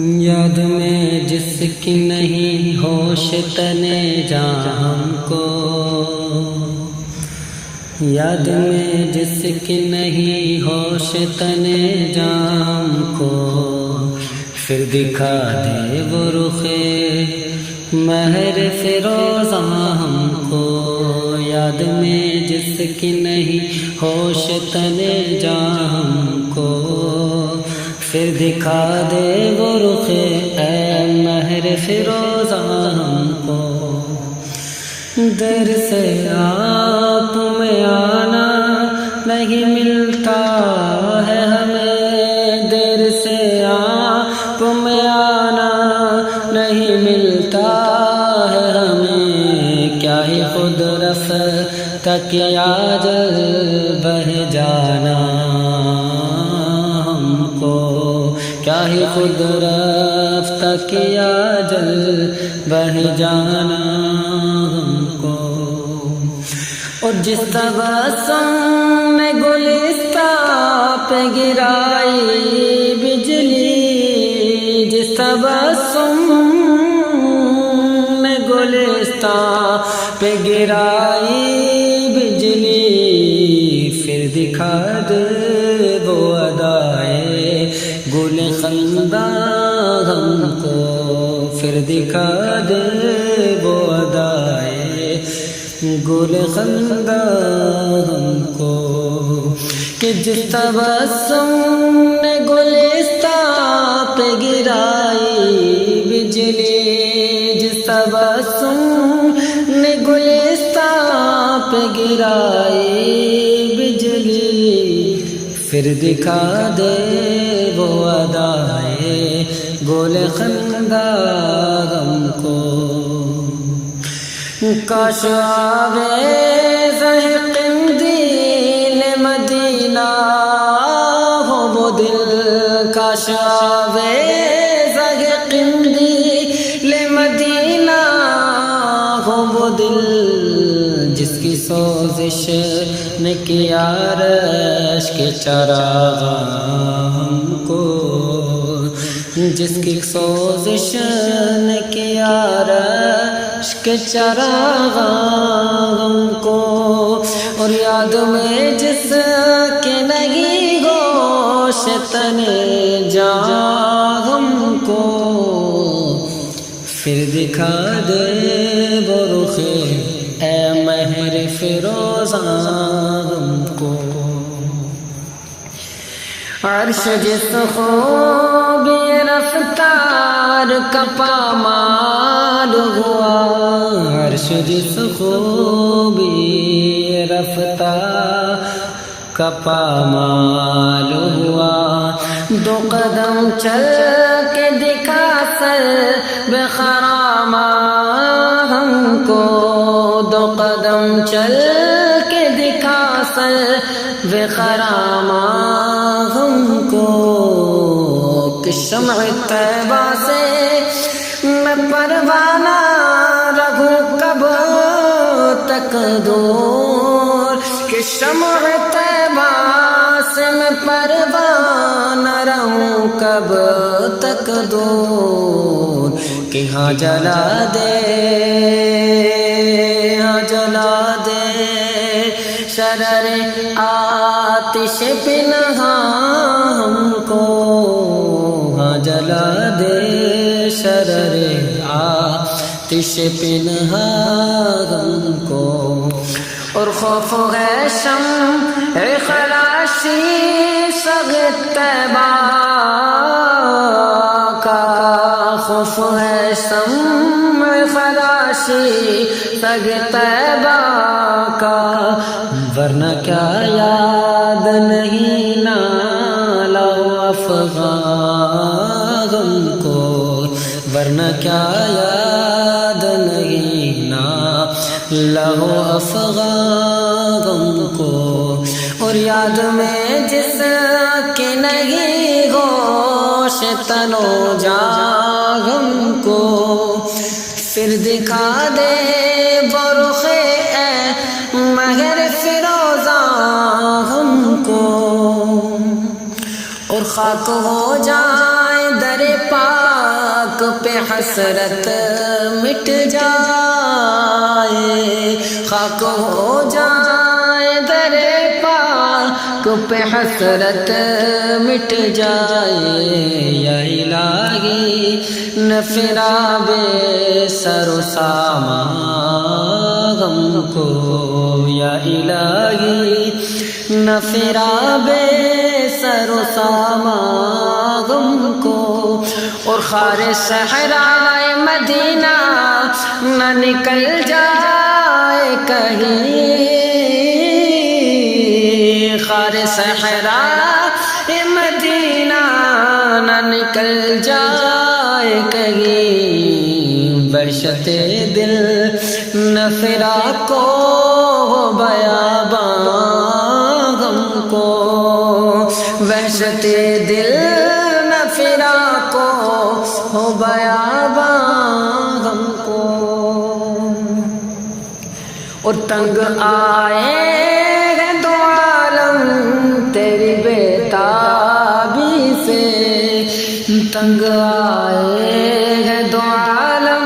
یاد میں جس کی نہیں ہوش تنے جاں ہم کو، یاد میں جس کی نہیں ہوش تنے جاں ہم کو، پھر دکھا دے وہ رخ مہر فروزاں ہم کو۔ یاد میں جس کی نہیں ہوش تنے جاں ہم کو، پھر دکھا دے وہ رخ اے مہر فروزاں ہم کو۔ در سے آپ میں آنا نہیں ملتا ہے ہمیں، در سے آپ میں آنا نہیں ملتا ہے ہمیں، کیا ہی خود رفتہ کیا جل بہ جانا ہم کو، کیا ہی خود رفتہ کیا جل بہ جانا ہم کو۔ اور جس تبسم میں گلستاں پہ گرائی بجلی، جس تبسم میں گلستاں پہ گرائی بجلی، پھر دکھا دے وہ ادائے گل خنداں ہم کو، پھر دکھا دے وہ ادائے گل خنداں ہم کو۔ کہ جس تبسم نے گلستاں پہ گرائی بجلی، جس تبسم نے گلستاں پہ گرائی بجلی، پھر دکھا دے وہ ادائے گل خنداں ہم کو۔ کاش آوے زہ قندیل مدینہ ہو وہ دل، کاش آوے زہ قندیل مدینہ ہو وہ دل، جس کی سوزش نے کیا رشک کے چراغاں ہم کو، جس کی سوزش نے کیا رشک کے چراغاں ہم کو۔ اور یاد میں جس کے نہیں گوش تنے جاں ہم کو، پھر دکھا دے وہ رخ اے مہر فروزاں ہم کو۔ عرش جس خوبی رفتار کا پامال ہوا، عرش جس خوبی رفتار کا پامال ہوا، دو قدم چل کے دکھا سر بخراماں ہم کو، دو قدم چل کے دکھا سر بخراماں ہم کو۔ کہ شمع طیبہ سے میں پروانہ رہوں کب تک دور، کہ شمع طیبہ سے میں پروانہ رہوں کب تک دور، کہ ہاں جلا دے، ہاں جلا دے شرر آتش پنہاں ہم کو، ہاں جلا دے شرر آتش پنہاں ہم کو۔ اور خوف ہے شمع خلاشی سگ طیبہ کا، خوف ہے شمع خلاشی سگ طیبہ کا، ورنہ کیا یاد نہیں نالا افغاں ہم کو، ورنہ کیا یاد نہیں نالا افغاں ہم کو۔ اور یاد میں جس کے نہیں ہوش تنو جاں ہم کو، پھر دکھا دے وہ رخ اے مہر فروزاں ہم کو۔ اور خاک ہو جائے در پا پاک پہ حسرت مٹ جائے، خاک ہو جائے در پاک پہ حسرت مٹ جائے، یا الہی نفراب سر و سامان غم کو، یا الہی نفراب سر و سامان غم کو، اور خار صحرائے مدینہ نہ نکل جائے کہیں، خار صحرائے مدینہ نہ نکل جائے کہیں، وحشت دل نہ فراق کو ہو بیاباں غم کو، وحشت دل نہ فراق کو ہو بیاباں غم کو، اور تنگ آئے ہیں دو عالم تیری بےتابی سے، تنگ آئے ہیں دو عالم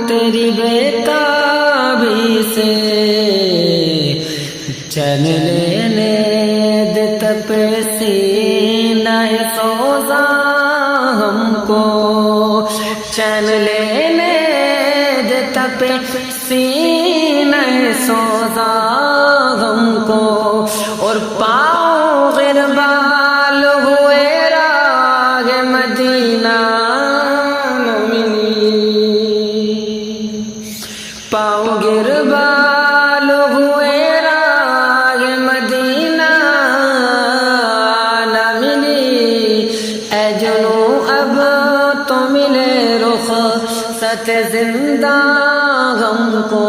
تیری بےتابی سے، چین لینے دے تپ سینہ سوزاں ہم کو، چین لینے دے تپ سینہ سوزاں ہم کو، اور پاؤں غربال ہوئے راگ مدینہ نہ ملی، پاؤں غربال ہوئے راگ مدینہ نہ ملی، اے جنو اب تو ملے رخصت زندہ غم کو،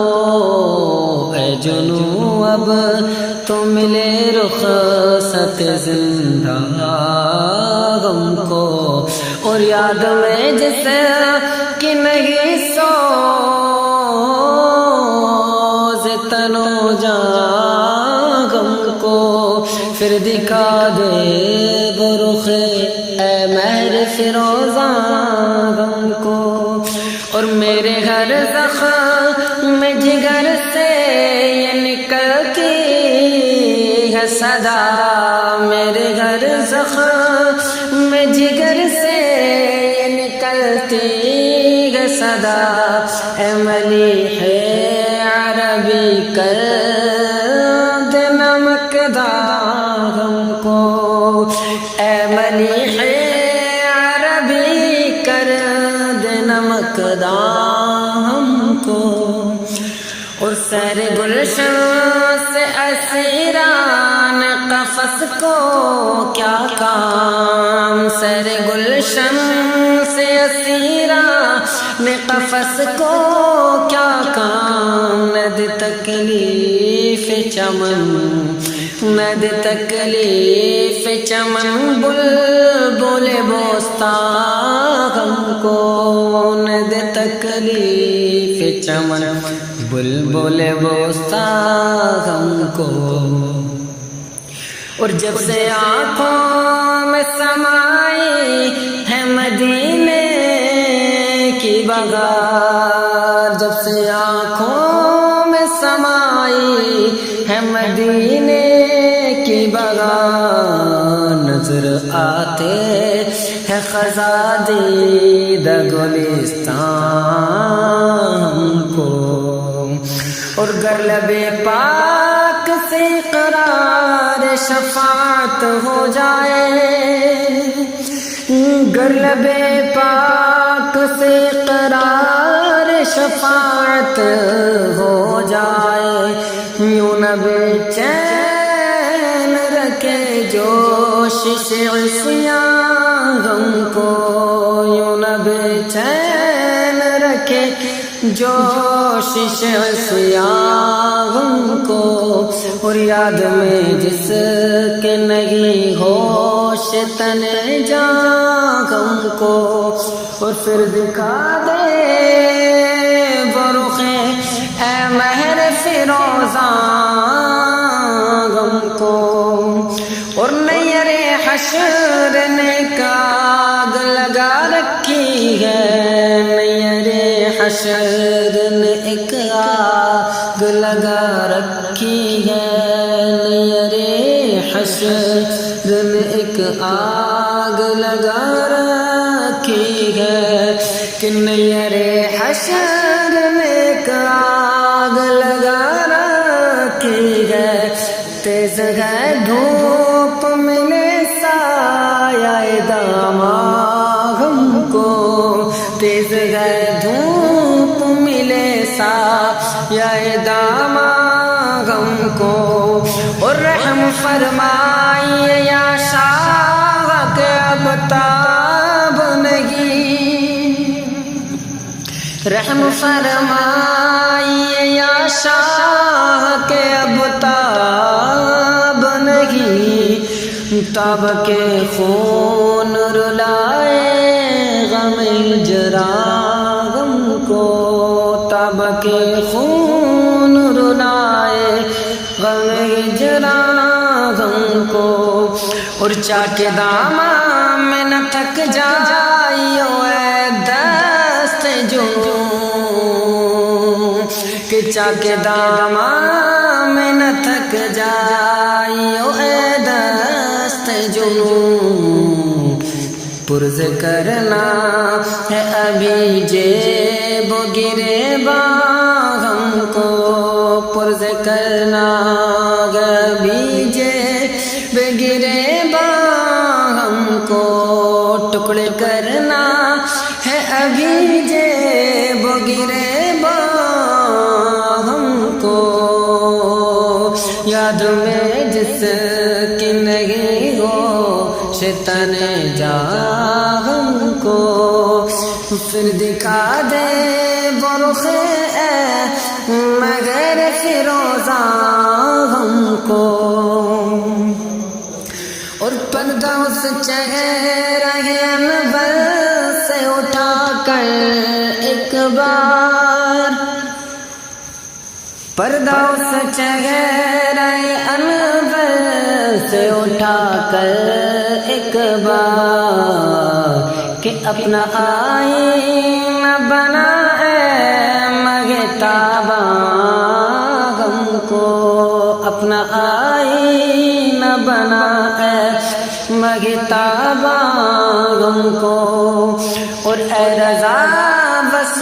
اے جنو اب تو ملے رخصت زندہ غم کو، اور یاد میں جس کی نہیں سوز تن و جاں غم کو، پھر دکھا دے وہ رخ اے مہر فروزاں غم کو، اور میرے ہر زخم جگر سے یہ نکلتی ہے صدا، میرے ہر زخم جگر سے یہ نکلتی ہے صدا، اے ملیح عربی کر دے نمکدار غم کو، اے ملیح عربی کر دے نمکدار ہم کو، اور سیر گلشن سے اسیران قفس کو کیا کام، سیر گلشن سے اسیران قفس کو کیا کام، ند تکلیف چمن، ند تکلیف چمن بلبل بوستان غم کو، ند تکلیف چمن بلبل بوستان غم کو، اور جب سے آنکھوں میں سمائی ہے مدینے کی بہار، جب سے آنکھوں میں سمائی ہے مدینے کی بہار، نظر آتے ہے خزاں دیدہ گلستان کو، اور گر لب پاک سے قرار شفاعت ہو جائے، گر لب پاک سے قرار شفاعت ہو جائے، یوں نہ بے چین رکھے جوش عصیان غم کو، یوں نہ بے چین رکھے جوش عصیان غم کو، اور یاد میں جس کے نہیں ہوش تن جاں غم کو، اور پھر دکھا دے وہ رخ اے مہر فروزاں غم کو، اور نیر حشر نے کاگ لگا رکھی ہے حشر نے ایک آگ لگا رکھی ہے، نیرے حشر نے ایک آگ لگا رکھی ہے، کہ نیرے حشر نے ایک آگ لگا رکھی ہے، تیز ہے دھوپ ملے سایہ داماد ہم کو، تیز ہے دھوپ ملے سایہ داماد ہم کو، اور رحم فرمائیے یا شاہ کہ اب تاب نہیں، رحم فرمائیے یا شاہ کہ اب تاب نہیں، تاب کے خون رلائے غم الجرا غم کو، تاب کے خون رلائے غم الجرا غم کو، اور چاک دامن میں نہ تھک جائیو اے دست جنوں، کہ چاک دامن میں نہ تھک جائیو اے دست جنوں، پرز کرنا ہے ابھی جیب گریباں ہم کو، پرز کرنا ہے ابھی جیب گریباں ہم کو، ٹکڑے کرنا ہے ابھی جیب گریباں ہم کو، یاد میں جس کی نہیں ہو شیطان جا ہم کو، پھر دکھا دے برخ مگر فیروزہ ہم کو، اور پردہ اس چہرہ انور سے اٹھا کر ایک بار، پردہ اس چہرہ انور سے اٹھا کر ایک بار، کہ اپنا آئینہ بنا ہے مغتاباں غم کو، اپنا آئینہ بنا ہے مغتاباں غم کو، اور اے رضا بس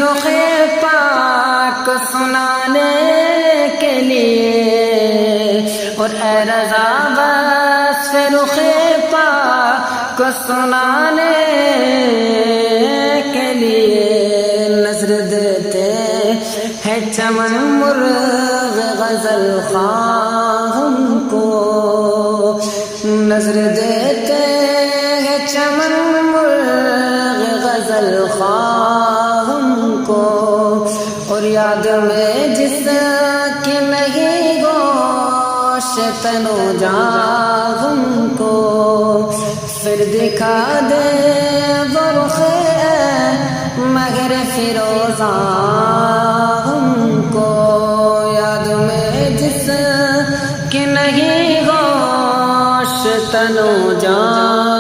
رخ پاک سنانے کے لیے، اور اے رضا بس رخ پاک سنانے کے لیے، نظر دیتے ہیں چمن مرغ غزل خواہ ہم کو، نظر دیتے ہیں چمن مرغ غزل خواہ ہم کو، اور یاد میں جس کی نہیں گوشت تن و جان ہم کو، پھر دکھا دے برخ مگر فیروزہ ہم کو، یاد میں جس کی نہیں گوشت تن و جان